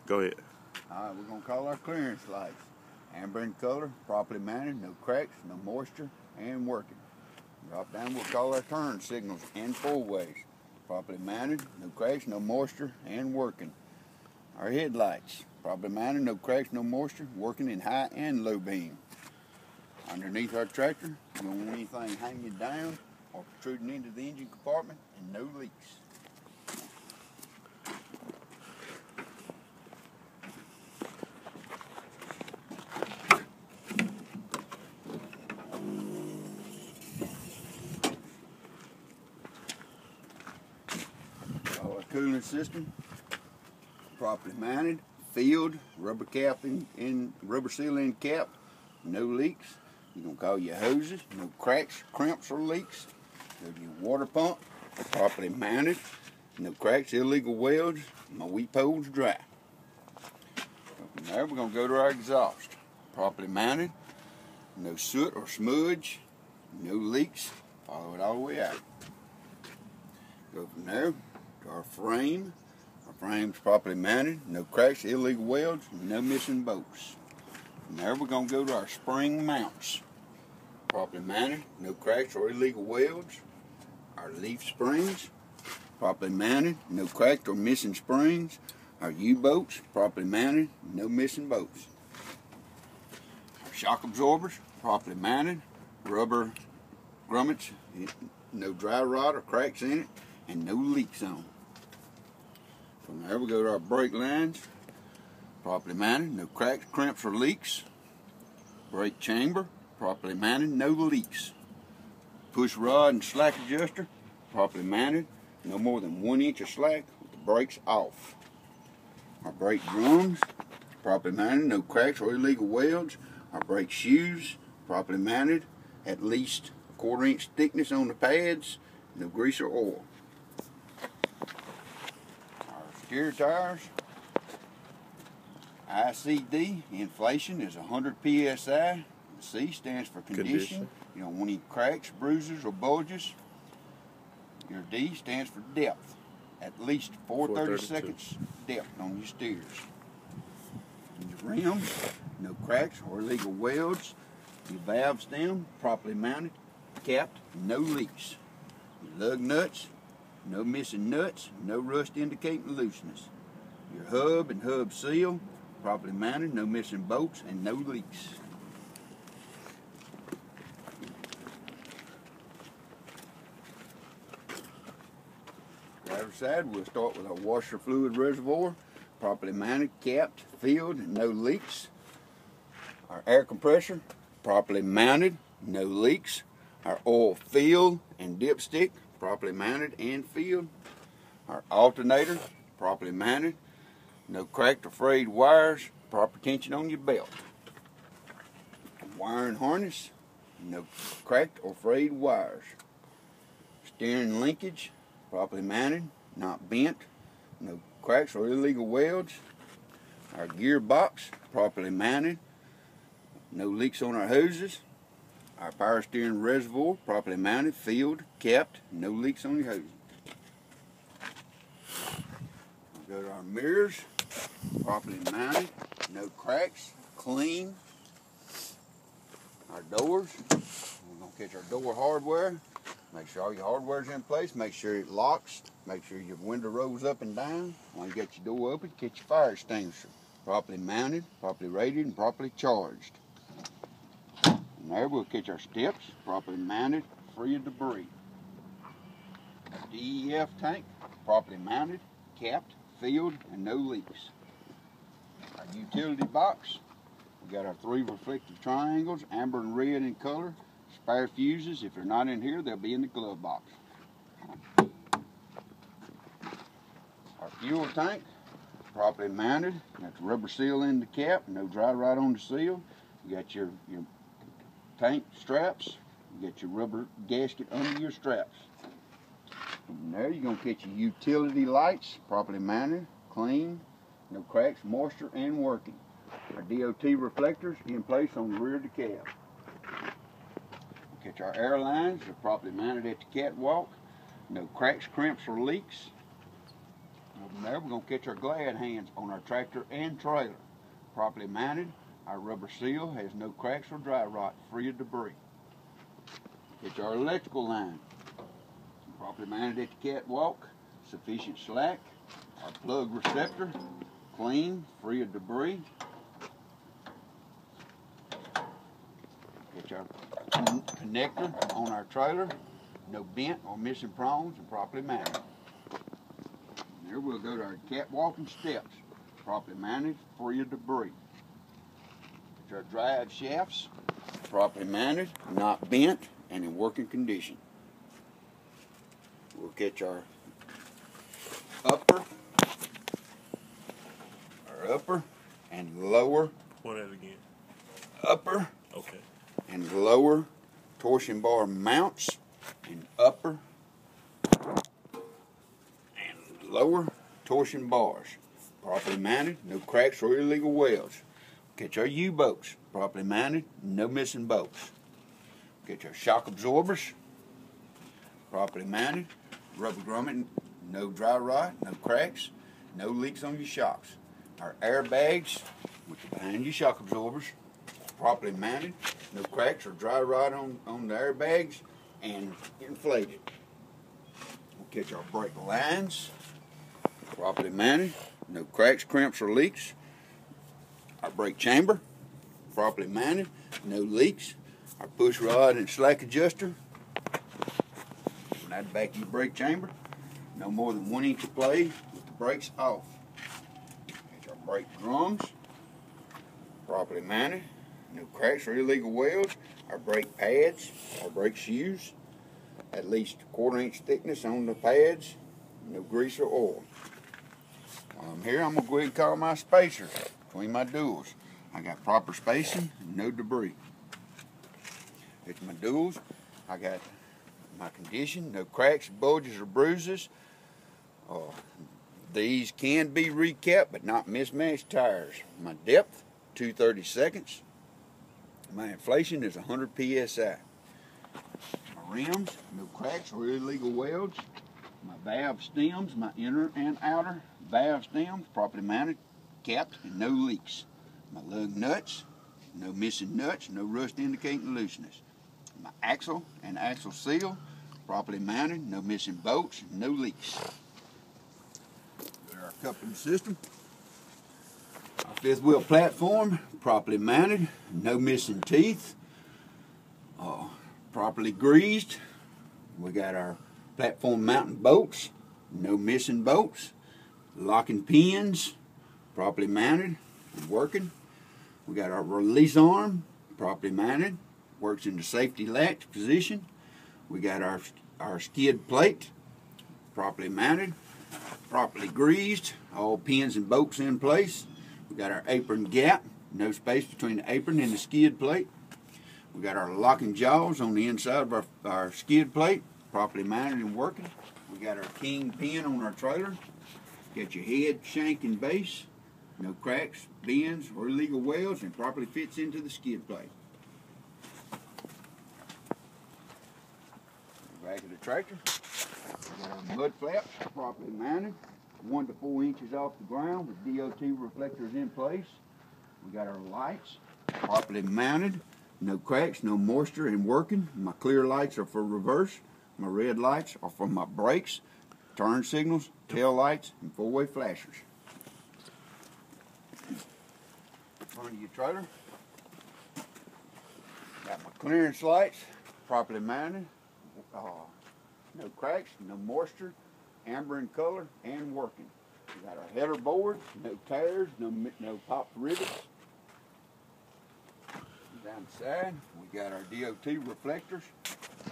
Go ahead. Alright, we're going to call our clearance lights. Amber in color, properly mounted, no cracks, no moisture, and working. Drop down, we'll call our turn signals and four ways. Properly mounted, no cracks, no moisture, and working. Our headlights, properly mounted, no cracks, no moisture, working in high and low beam. Underneath our tractor, you don't want anything hanging down or protruding into the engine compartment, and no leaks. Our cooling system, properly mounted, filled, rubber cap in rubber seal in cap, no leaks. You're gonna call your hoses, no cracks, crimps, or leaks. Go to your water pump, properly mounted, no cracks, illegal welds. My weep hole's dry. From there, we're gonna go to our exhaust, properly mounted, no soot or smudge, no leaks. Follow it all the way out. Go from there to our frame. Our frame's properly mounted, no cracks, illegal welds, no missing bolts. From there, we're gonna go to our spring mounts. Properly mounted, no cracks or illegal welds. Our leaf springs, properly mounted, no cracked or missing springs. Our U-bolts, properly mounted, no missing bolts. Our shock absorbers, properly mounted, rubber grommets, no dry rot or cracks in it, and no leaks on. From there we go to our brake lines, properly mounted, no cracks, crimps, or leaks. Brake chamber, properly mounted, no leaks. Push rod and slack adjuster, properly mounted, no more than 1 inch of slack with the brakes off. Our brake drums, properly mounted, no cracks or illegal welds. Our brake shoes, properly mounted, at least a 1/4 inch thickness on the pads, no grease or oil. Our steer tires, ICD, inflation is 100 PSI. C stands for condition. You don't want any cracks, bruises, or bulges. Your D stands for depth. At least 4/32 depth on your steers. And your rims, no cracks or illegal welds. Your valve stem, properly mounted, capped, no leaks. Your lug nuts, no missing nuts, no rust indicating looseness. Your hub and hub seal, properly mounted, no missing bolts, and no leaks. Driver's side, we'll start with our washer fluid reservoir, properly mounted, capped, filled, and no leaks. Our air compressor, properly mounted, no leaks. Our oil fill and dipstick, properly mounted and filled. Our alternator, properly mounted, no cracked or frayed wires, proper tension on your belt. Wiring harness, no cracked or frayed wires. Steering linkage, properly mounted, not bent, no cracks or illegal welds. Our gearbox, properly mounted, no leaks on our hoses. Our power steering reservoir, properly mounted, filled, capped, no leaks on your hoses. We'll go to our mirrors, properly mounted, no cracks, clean. Our doors, we're going to catch our door hardware. Make sure all your hardware's in place. Make sure it locks. Make sure your window rolls up and down. When you get your door open, catch your fire extinguisher. Properly mounted, properly rated, and properly charged. And there we'll catch our steps, properly mounted, free of debris. DEF tank, properly mounted, capped, filled, and no leaks. Our utility box, we got our 3 reflective triangles, amber and red in color. Spare fuses, if they're not in here, they'll be in the glove box. Our fuel tank, properly mounted. Got the rubber seal in the cap, no dry rot on the seal. You got your tank straps. You got your rubber gasket under your straps. From there, you're going to catch your utility lights, properly mounted, clean, no cracks, moisture, and working. Our DOT reflectors in place on the rear of the cab. Catch our air lines, they're properly mounted at the catwalk. No cracks, crimps, or leaks. From there, we're going to catch our glad hands on our tractor and trailer. Properly mounted, our rubber seal has no cracks or dry rot, free of debris. Catch our electrical line. Properly mounted at the catwalk, sufficient slack. Our plug receptor, clean, free of debris. Catch our connector on our trailer, no bent or missing prongs, and properly mounted. There we'll go to our catwalk and steps, properly mounted, free of debris. Catch our drive shafts, properly mounted, not bent, and in working condition. We'll catch our upper and lower. Point it again. Upper. Okay. And lower torsion bar mounts, and upper and lower torsion bars, properly mounted, no cracks or illegal welds. Catch our U-bolts, properly mounted, no missing bolts. Catch our shock absorbers, properly mounted, rubber grommet, no dry rot, no cracks, no leaks on your shocks. Our airbags, which are behind your shock absorbers, properly mounted, no cracks or dry rot on the airbags, and inflated. We'll catch our brake lines, properly mounted, no cracks, crimps, or leaks. Our brake chamber, properly mounted, no leaks. Our push rod and slack adjuster, at the back of your brake chamber, no more than 1 inch of play with the brakes off. Catch our brake drums, properly mounted, no cracks or illegal welds. Our brake pads, our brake shoes, at least 1/4 inch thickness on the pads, no grease or oil. While I'm here, I'm going to go ahead and call my spacers between my duals. I got proper spacing and no debris. It's my duals. I got my condition, no cracks, bulges, or bruises. These can be recapped, but not mismatched tires. My depth, 2/32. My inflation is 100 psi. My rims, no cracks or illegal welds. My valve stems, my inner and outer valve stems, properly mounted, capped, and no leaks. My lug nuts, no missing nuts, no rust indicating looseness. My axle and axle seal, properly mounted, no missing bolts, no leaks. There's our coupling system. Our 5th wheel platform, properly mounted, no missing teeth, properly greased. We got our platform mounting bolts, no missing bolts. Locking pins, properly mounted and working. We got our release arm, properly mounted, works in the safety latch position. We got our skid plate, properly mounted, properly greased, all pins and bolts in place. We got our apron gap, no space between the apron and the skid plate. We got our locking jaws on the inside of our skid plate, properly mounted and working. We got our king pin on our trailer. Got your head, shank, and base, no cracks, bends, or illegal welds, and properly fits into the skid plate. Back of the tractor, we got our mud flaps, properly mounted, 1 to 4 inches off the ground with DOT reflectors in place. We got our lights, properly mounted, no cracks, no moisture, and working. My clear lights are for reverse. My red lights are for my brakes, turn signals, tail lights, and 4-way flashers. Front of your trailer, got my clearance lights, properly mounted, no cracks, no moisture, amber in color, and working. We got our header board, no tears, no popped rivets. Down the side, we got our DOT reflectors,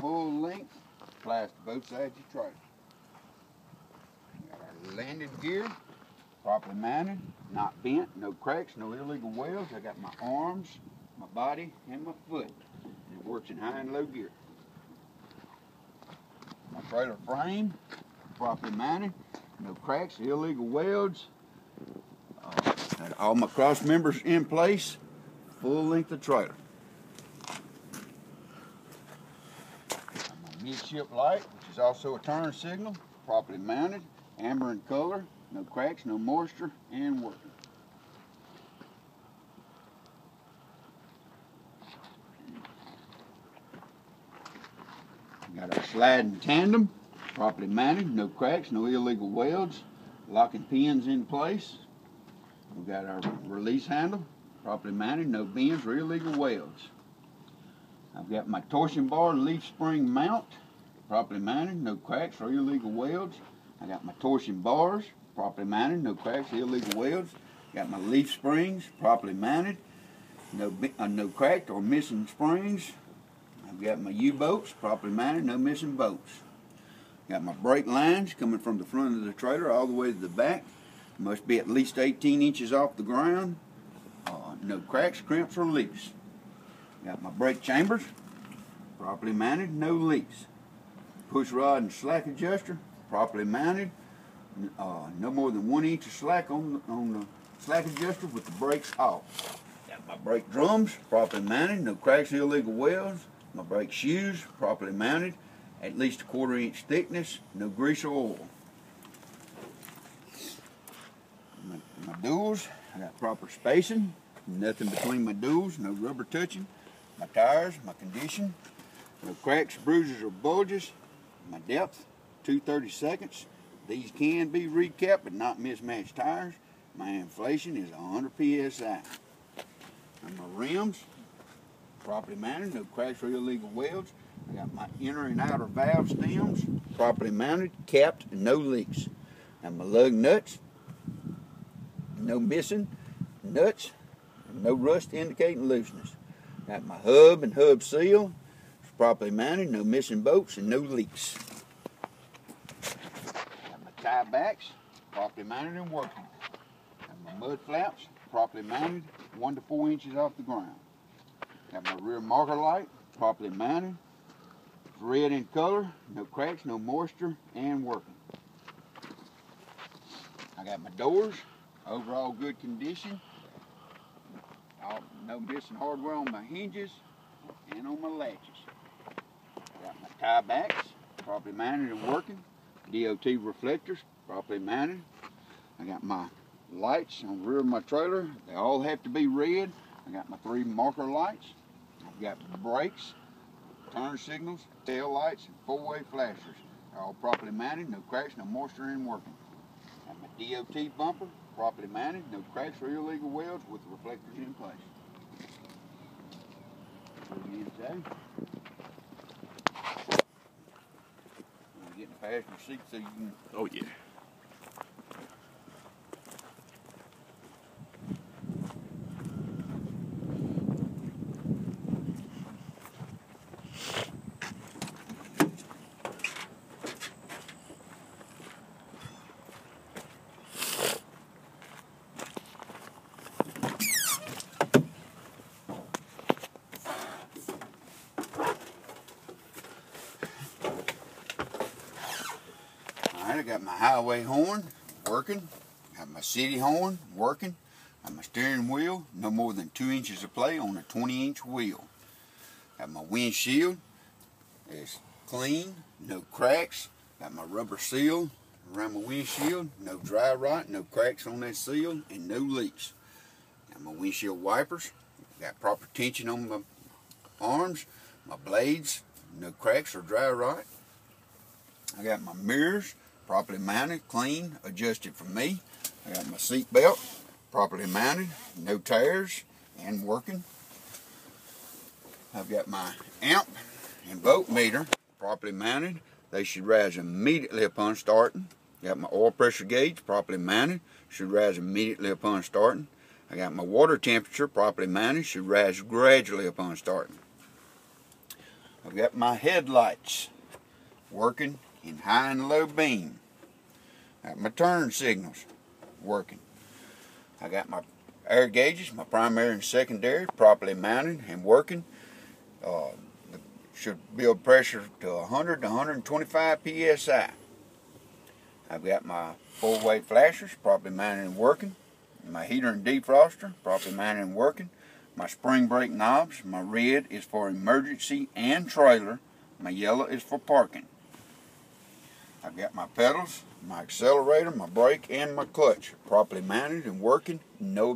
full length, applies to both sides of your trailer. We got our landing gear, properly mounted, not bent, no cracks, no illegal welds. I got my arms, my body, and my foot. And it works in high and low gear. My trailer frame, properly mounted, no cracks, illegal welds. Got all my cross members in place, full length of trailer. My midship light, which is also a turn signal, properly mounted, amber in color, no cracks, no moisture, and working. Got our sliding tandem, properly mounted, no cracks, no illegal welds, locking pins in place. We've got our release handle, properly mounted, no bends or illegal welds. I've got my torsion bar leaf spring mount, properly mounted, no cracks or illegal welds. I got my torsion bars, properly mounted, no cracks or illegal welds. Got my leaf springs, properly mounted, no cracked or missing springs. I've got my U-bolts, properly mounted, no missing bolts. Got my brake lines coming from the front of the trailer all the way to the back. Must be at least 18 inches off the ground. No cracks, crimps, or leaks. Got my brake chambers, properly mounted, no leaks. Push rod and slack adjuster, properly mounted. No more than 1 inch of slack on the slack adjuster with the brakes off. Got my brake drums, properly mounted, no cracks, illegal welds. My brake shoes, properly mounted, at least a 1/4 inch thickness, no grease or oil. My duals, I got proper spacing, nothing between my duals, no rubber touching. My tires, my condition, no cracks, bruises, or bulges. My depth, 2/32. These can be recapped but not mismatched tires. My inflation is 100 psi. And my rims, properly mounted, no cracks or illegal welds. I got my inner and outer valve stems, properly mounted, capped, and no leaks. And my lug nuts, no missing nuts, and no rust indicating looseness. Got my hub and hub seal, properly mounted, no missing bolts, and no leaks. Got my tie backs, properly mounted and working. Got my mud flaps, properly mounted, 1 to 4 inches off the ground. Got my rear marker light, properly mounted. It's red in color, no cracks, no moisture, and working. I got my doors, overall good condition. No missing hardware on my hinges and on my latches. Got my tie backs, properly mounted and working. DOT reflectors, properly mounted. I got my lights on the rear of my trailer. They all have to be red. I got my 3 marker lights. I've got brakes, turn signals, tail lights, and 4-way flashers. They're all properly mounted, no cracks, no moisture, and working. Got my DOT bumper, properly mounted, no cracks or illegal welds with reflectors in place. Inside. We're getting past your seat so you can. Oh yeah. I got my highway horn working, got my city horn working, got my steering wheel, no more than 2 inches of play on a 20-inch wheel. Got my windshield, it's clean, no cracks. Got my rubber seal around my windshield, no dry rot, no cracks on that seal, and no leaks. Got my windshield wipers, got proper tension on my arms, my blades, no cracks or dry rot. I got my mirrors, properly mounted, clean, adjusted for me. I got my seat belt, properly mounted, no tears, and working. I've got my amp and voltmeter, properly mounted. They should rise immediately upon starting. Got my oil pressure gauge, properly mounted, should rise immediately upon starting. I got my water temperature, properly mounted, should rise gradually upon starting. I've got my headlights working in high and low beam. I got my turn signals working. I got my air gauges, my primary and secondary, properly mounted and working. Should build pressure to 100 to 125 psi. I've got my 4-way flashers, properly mounted and working. My heater and defroster, properly mounted and working. My spring brake knobs, my red is for emergency and trailer. My yellow is for parking. I've got my pedals, My accelerator, my brake, and my clutch are properly mounted and working. No